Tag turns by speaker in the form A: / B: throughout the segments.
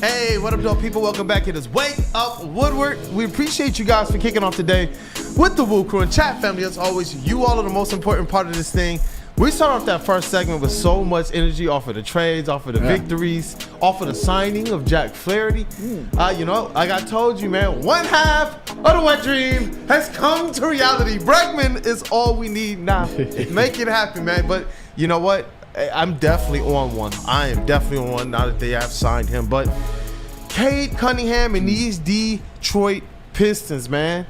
A: Hey, what up, though, people? Welcome back. It is Wake Up Woodward. We appreciate you guys for kicking off today with the Woo Crew and chat family. As always, you all are the most important part of this thing. We start off that first segment with so much energy off of the trades, off of the victories, off of the signing of Jack Flaherty. Like I told you, man, one half of the wet dream has come to reality. Bregman is all we need now. Make it happen, man. But you know what? I'm definitely on one. I am definitely on one now that they have signed him. But Cade Cunningham and these Detroit Pistons, man.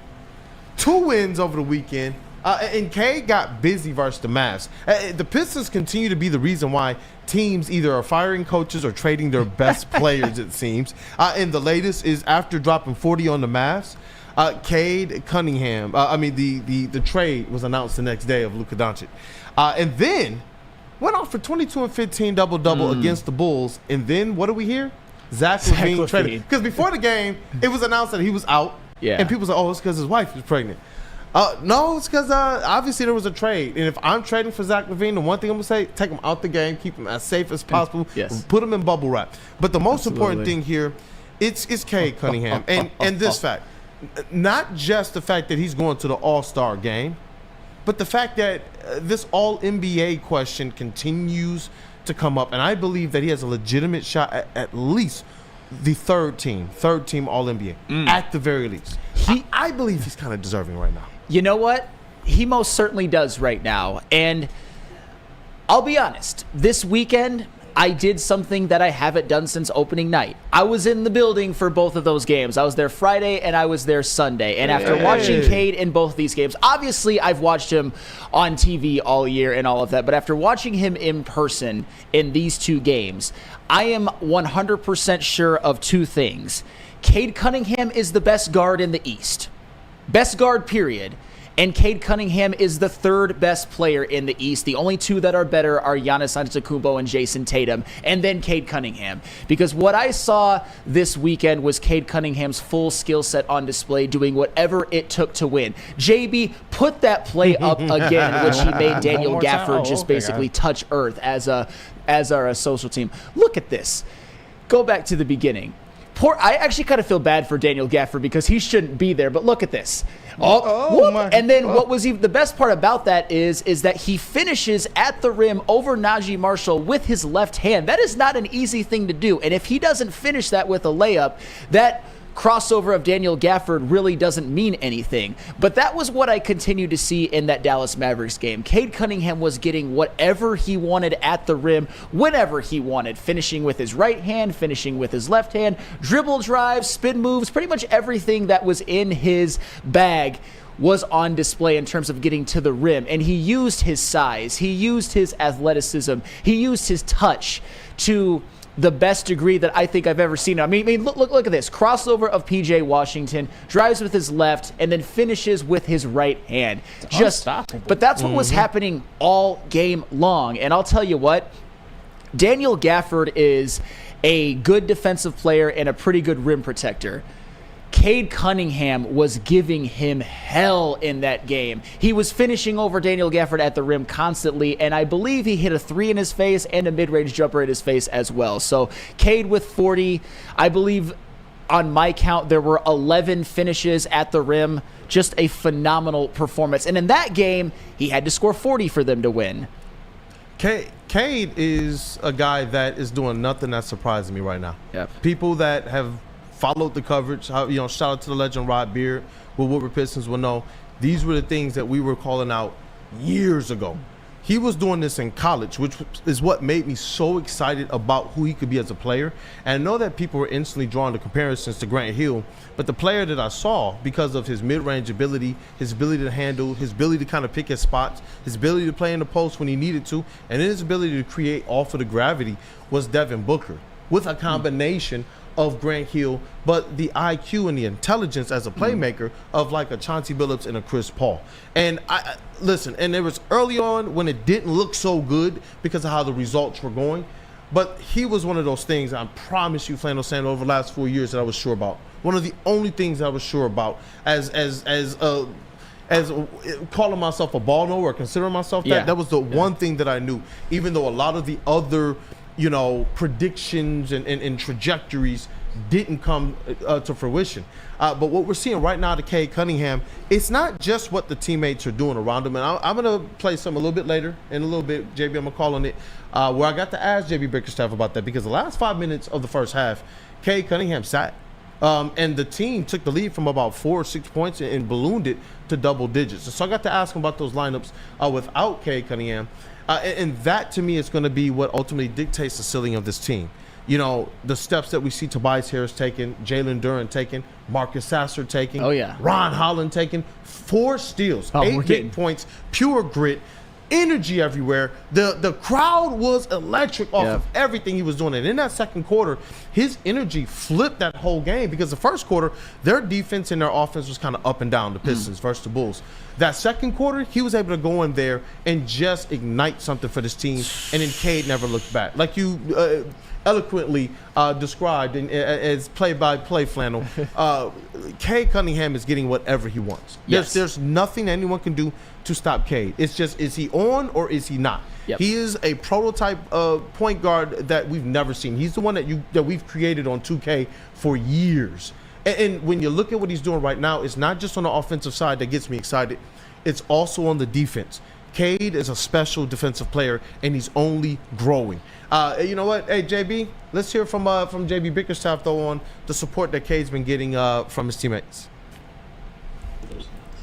A: 2 wins over the weekend. And Cade got busy versus the Mavs. The Pistons continue to be the reason why teams either are firing coaches or trading their best players, it seems. And the latest is after dropping 40 on the Mavs, Cade Cunningham, the trade was announced the next day of Luka Doncic. And then went off for 22 and 15 double-double against the Bulls. And then what do we hear? Zach LaVine traded. Because before the game, it was announced that he was out. Yeah. And people said, it's because his wife was pregnant. No, it's because obviously there was a trade. And if I'm trading for Zach LaVine, the one thing I'm going to say, take him out the game, keep him as safe as possible, put him in bubble wrap. But the most important thing here, it's Cade Cunningham. and this fact, not just the fact that he's going to the All-Star game, but the fact that this All-NBA question continues to come up. And I believe that he has a legitimate shot at least the third team All-NBA, at the very least. I believe he's kind of deserving right now.
B: You know what? He most certainly does right now. And I'll be honest, this weekend, I did something that I haven't done since opening night. I was in the building for both of those games. I was there Friday and I was there Sunday. And after watching Cade in both these games, obviously I've watched him on TV all year and all of that, but after watching him in person in these 2 games, I am 100% sure of 2 things. Cade Cunningham is the best guard in the East. Best guard, period. And Cade Cunningham is the 3rd best player in the East. The only 2 that are better are Giannis Antetokounmpo and Jason Tatum, and then Cade Cunningham. Because what I saw this weekend was Cade Cunningham's full skill set on display, doing whatever it took to win. JB, put that play up again, which he made Daniel Gafford just basically touch earth as our social team. Look at this. Go back to the beginning. I actually kind of feel bad for Daniel Gafford because he shouldn't be there, but look at this. And then what was even the best part about that is that he finishes at the rim over Najee Marshall with his left hand. That is not an easy thing to do. And if he doesn't finish that with a layup, that crossover of Daniel Gafford really doesn't mean anything. But that was what I continued to see in that Dallas Mavericks game. Cade Cunningham was getting whatever he wanted at the rim, whenever he wanted, finishing with his right hand, finishing with his left hand, dribble drives, spin moves, pretty much everything that was in his bag was on display in terms of getting to the rim. And he used his size, he used his athleticism, he used his touch to the best degree that I think I've ever seen. I mean, look at this. Crossover of P.J. Washington, drives with his left, and then finishes with his right hand. But that's what was happening all game long. And I'll tell you what, Daniel Gafford is a good defensive player and a pretty good rim protector. Cade Cunningham was giving him hell in that game. He was finishing over Daniel Gafford at the rim constantly, and I believe he hit a 3 in his face and a mid-range jumper in his face as well. So Cade with 40, I believe on my count there were 11 finishes at the rim. Just a phenomenal performance. And in that game, he had to score 40 for them to win.
A: Cade is a guy that is doing nothing that's surprising me right now.
B: Yep.
A: People that have followed the coverage, shout out to the legend Rod Beard with Woodward Pistons will know these were the things that we were calling out years ago. He was doing this in college, which is what made me so excited about who he could be as a player. And I know that people were instantly drawing the comparisons to Grant Hill, but the player that I saw, because of his mid-range ability, his ability to handle, his ability to kind of pick his spots, his ability to play in the post when he needed to, and his ability to create off of the gravity, was Devin Booker, with a combination of Grant Hill, but the IQ and the intelligence as a playmaker of like a Chauncey Billups and a Chris Paul. And listen, and it was early on when it didn't look so good because of how the results were going, but he was one of those things, I promise you, Flannel Sam, over the last 4 years that I was sure about. One of the only things I was sure about as calling myself a ball knower or considering myself that was the one thing that I knew, even though a lot of the other predictions and trajectories didn't come to fruition. But what we're seeing right now to Cade Cunningham, it's not just what the teammates are doing around him. And I'm going to play some a little bit later in a little bit. JB, I'm going to call on it, where I got to ask JB Bickerstaff about that, because the last 5 minutes of the first half, Cade Cunningham sat. And the team took the lead from about 4 or 6 points and ballooned it to double digits. So I got to ask him about those lineups without Cade Cunningham. And that, to me, is going to be what ultimately dictates the ceiling of this team. The steps that we see Tobias Harris taking, Jalen Duren taking, Marcus Sasser taking, Ron Holland taking, 4 steals, 8 big points, pure grit, energy everywhere. The crowd was electric off of everything he was doing. And in that second quarter, his energy flipped that whole game, because the first quarter, their defense and their offense was kind of up and down, the Pistons versus the Bulls. That second quarter, he was able to go in there and just ignite something for this team, and then Cade never looked back. Like you eloquently described as play-by-play Flannel, Cade Cunningham is getting whatever he wants. There's nothing anyone can do to stop Cade. It's just, is he on or is he not? He is a prototype point guard that we've never seen. He's the one that we've created on 2K for years. And when you look at what he's doing right now, it's not just on the offensive side that gets me excited. It's also on the defense. Cade is a special defensive player, and he's only growing. You know what? Hey, JB, let's hear from JB Bickerstaff, though, on the support that Cade's been getting from his teammates.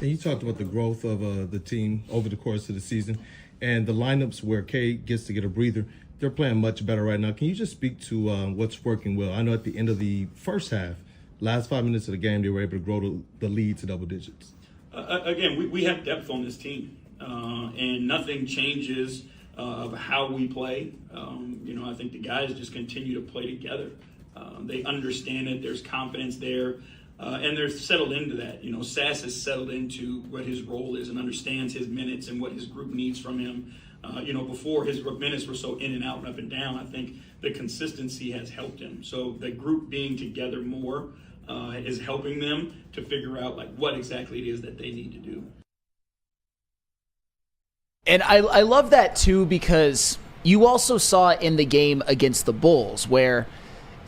C: And you talked about the growth of the team over the course of the season, and the lineups where Cade gets to get a breather. They're playing much better right now. Can you just speak to what's working well? I know at the end of the first half, last 5 minutes of the game, they were able to grow the lead to double digits.
D: Again, we have depth on this team, and nothing changes of how we play. I think the guys just continue to play together. They understand it. There's confidence there, and they're settled into that. Sass has settled into what his role is and understands his minutes and what his group needs from him. Before, his minutes were so in and out and up and down. I think the consistency has helped him. So the group being together more is helping them to figure out what exactly it is that they need to do.
B: And I love that too, because you also saw in the game against the Bulls where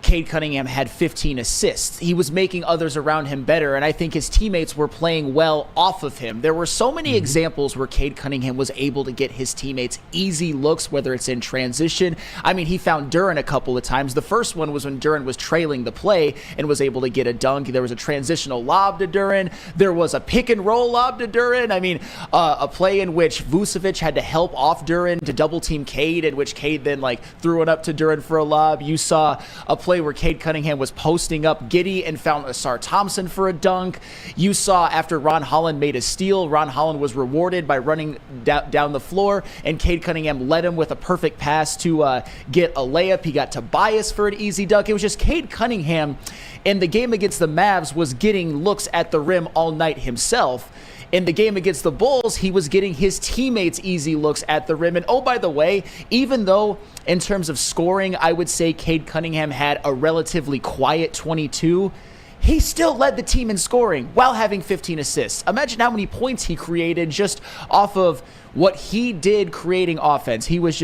B: Cade Cunningham had 15 assists. He was making others around him better, and I think his teammates were playing well off of him. There were so many examples where Cade Cunningham was able to get his teammates easy looks, whether it's in transition. I mean, he found Duren a couple of times. The first one was when Duren was trailing the play and was able to get a dunk. There was a transitional lob to Duren. There was a pick and roll lob to Duren. I mean, a play in which Vucevic had to help off Duren to double team Cade, in which Cade then threw it up to Duren for a lob. You saw a play where Cade Cunningham was posting up Giddey and found Asar Thompson for a dunk. You saw after Ron Holland made a steal, Ron Holland was rewarded by running down the floor, and Cade Cunningham led him with a perfect pass to get a layup. He got Tobias for an easy dunk. It was just Cade Cunningham in the game against the Mavs was getting looks at the rim all night himself. In the game against the Bulls, he was getting his teammates easy looks at the rim. And oh, by the way, even though in terms of scoring, I would say Cade Cunningham had a relatively quiet 22, he still led the team in scoring while having 15 assists. Imagine how many points he created just off of what he did creating offense. He was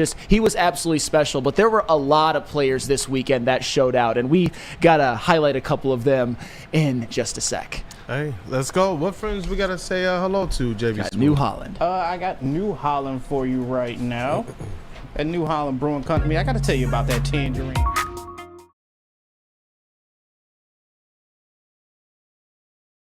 B: absolutely special. But there were a lot of players this weekend that showed out, and we got to highlight a couple of them in just a sec.
A: Hey, let's go. What friends we got to say hello to, JB?
B: Got New Holland.
E: I got New Holland for you right now. At New Holland Brewing Company, I got to tell you about that tangerine.